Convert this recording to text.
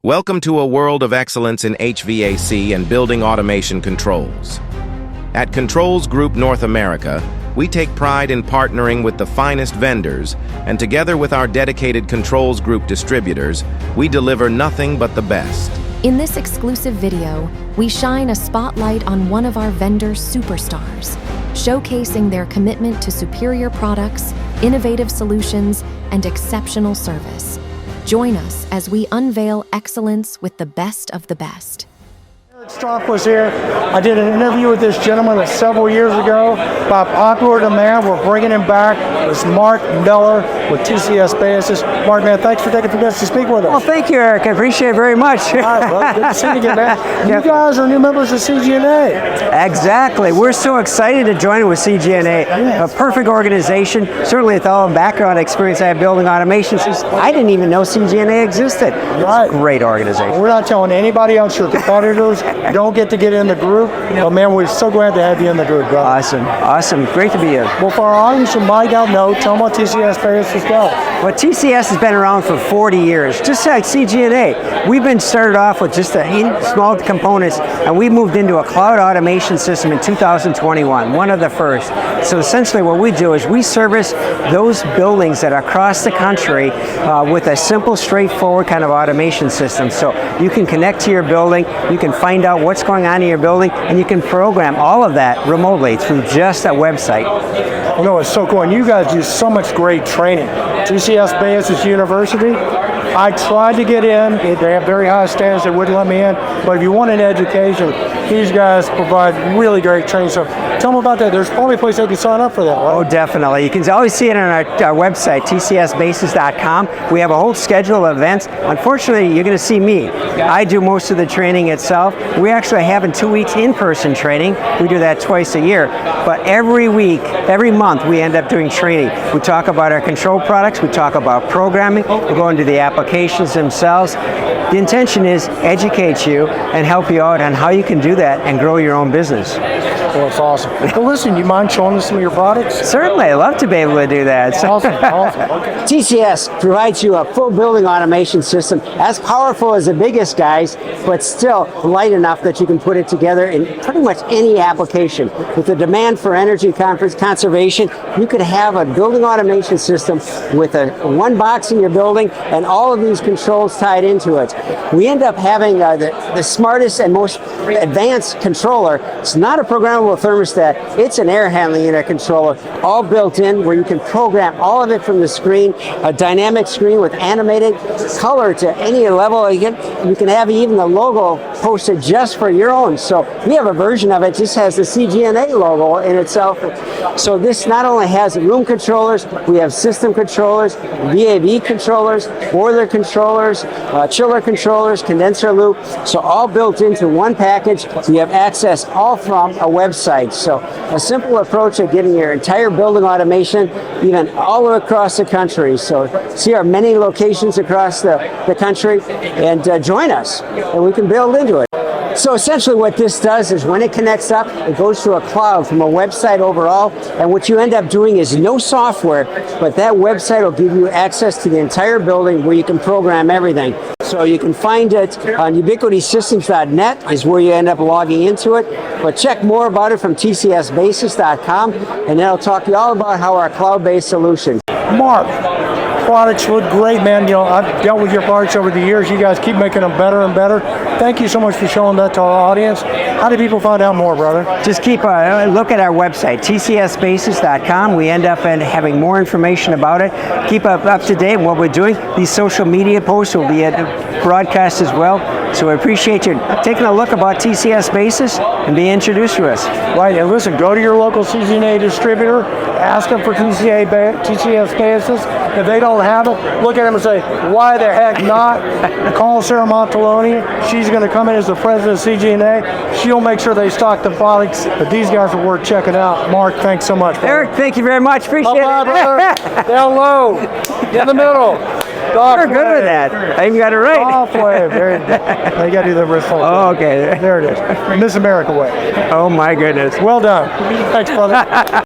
Welcome to a world of excellence in HVAC and building automation controls. At Controls Group North America, we take pride in partnering with the finest vendors, and together with our dedicated Controls Group distributors, we deliver nothing but the best. In this exclusive video, we shine a spotlight on one of our vendor superstars, showcasing their commitment to superior products, innovative solutions, and exceptional service. Join us as we unveil excellence with the best of the best. Strock was here. I did an interview with this gentleman several years ago. By popular demand, we're bringing him back. It's Mark Miller with TCS Basys. Mark, man, thanks for taking the minutes to speak with us. Well, thank you, Eric. I appreciate it very much. All right, well, good to see you again, man. You guys are new members of CGNA. Exactly. We're so excited to join with CGNA. Yes. A perfect organization. Certainly with all the background experience I have building automation systems, I didn't even know CGNA existed. Right. It's a great organization. We're not telling anybody else, your competitors. You don't get to get in the group. But, man, we're so glad to have you in the group, brother. Awesome. Awesome. Great to be here. Well, for our audience who might not know, tell them what TCS Basys is about. Well, TCS has been around for 40 years, just like CGNA. We've been started off with just small components, and we moved into a cloud automation system in 2021, one of the first. So essentially what we do is we service those buildings that are across the country with a simple, straightforward kind of automation system. So you can connect to your building, you can find out what's going on in your building, and you can program all of that remotely through just a website. You know, it's so cool, and you guys do so much great training. TCS Basys University, I tried to get in. They have very high standards. They wouldn't let me in. But if you want an education, these guys provide really great training. So tell them about that. There's probably a place they can sign up for that, right? Oh, definitely. You can always see it on our website, tcsbasys.com. We have a whole schedule of events. Unfortunately, you're going to see me. I do most of the training itself. We actually have in 2 weeks in-person training. We do that twice a year. But every week, every month, we end up doing training. We talk about our control products. We talk about programming. We go into the applications themselves. The intention is educate you and help you out on how you can do that and grow your own business. Well, it's awesome. Well, listen, you mind showing us some of your products? Certainly, I'd love to be able to do that. Awesome, awesome. Okay. TCS provides you a full building automation system, as powerful as the biggest guys, but still light enough that you can put it together in pretty much any application. With the demand for energy conservation, you could have a building automation system with one box in your building and all of these controls tied into it. We end up having the smartest and most advanced controller. It's not a programmable thermostat, it's an air handling unit controller, all built in where you can program all of it from the screen, a dynamic screen with animated color to any level. You can have even the logo posted just for your own. So we have a version of it just has the CGNA logo in itself. So this not only has room controllers, we have system controllers, VAV controllers, boiler controllers, chiller controllers, condenser loop. So all built into one package. You have access all from a website. So a simple approach of getting your entire building automation, even all across the country. So see our many locations across the country and join us and we can build into it. So essentially what this does is when it connects up, it goes to a cloud from a website overall, and what you end up doing is no software, but that website will give you access to the entire building where you can program everything. So you can find it on ubiquitysystems.net is where you end up logging into it, but check more about it from tcsbasys.com, and then I'll talk to you all about how our cloud-based solution. Mark, products look great, man. You know, I've dealt with your products over the years. You guys keep making them better and better. Thank you so much for showing that to our audience. How do people find out more, brother? Just keep a look at our website, tcsbasys.com. We end up having more information about it. Keep up to date on what we're doing. These social media posts will be at broadcast as well. So I appreciate you taking a look about TCS Basys and being introduced to us. Right, and listen, go to your local CGNA distributor, ask them for TCS Basys. If they don't have it, look at them and say, why the heck not? Call Sarah Montaloni. She's going to come in as the president of CGNA. She'll make sure they stock the products, but these guys are worth checking out. Mark, thanks so much, brother. Eric, thank you very much. Appreciate Bye-bye, it. brother. Down low, in the middle. You're good with that. I even got it right. Halfway. Very good. You got to do the wrist hold. Oh, okay. There it is. Miss America way. Oh, my goodness. Well done. Thanks, brother.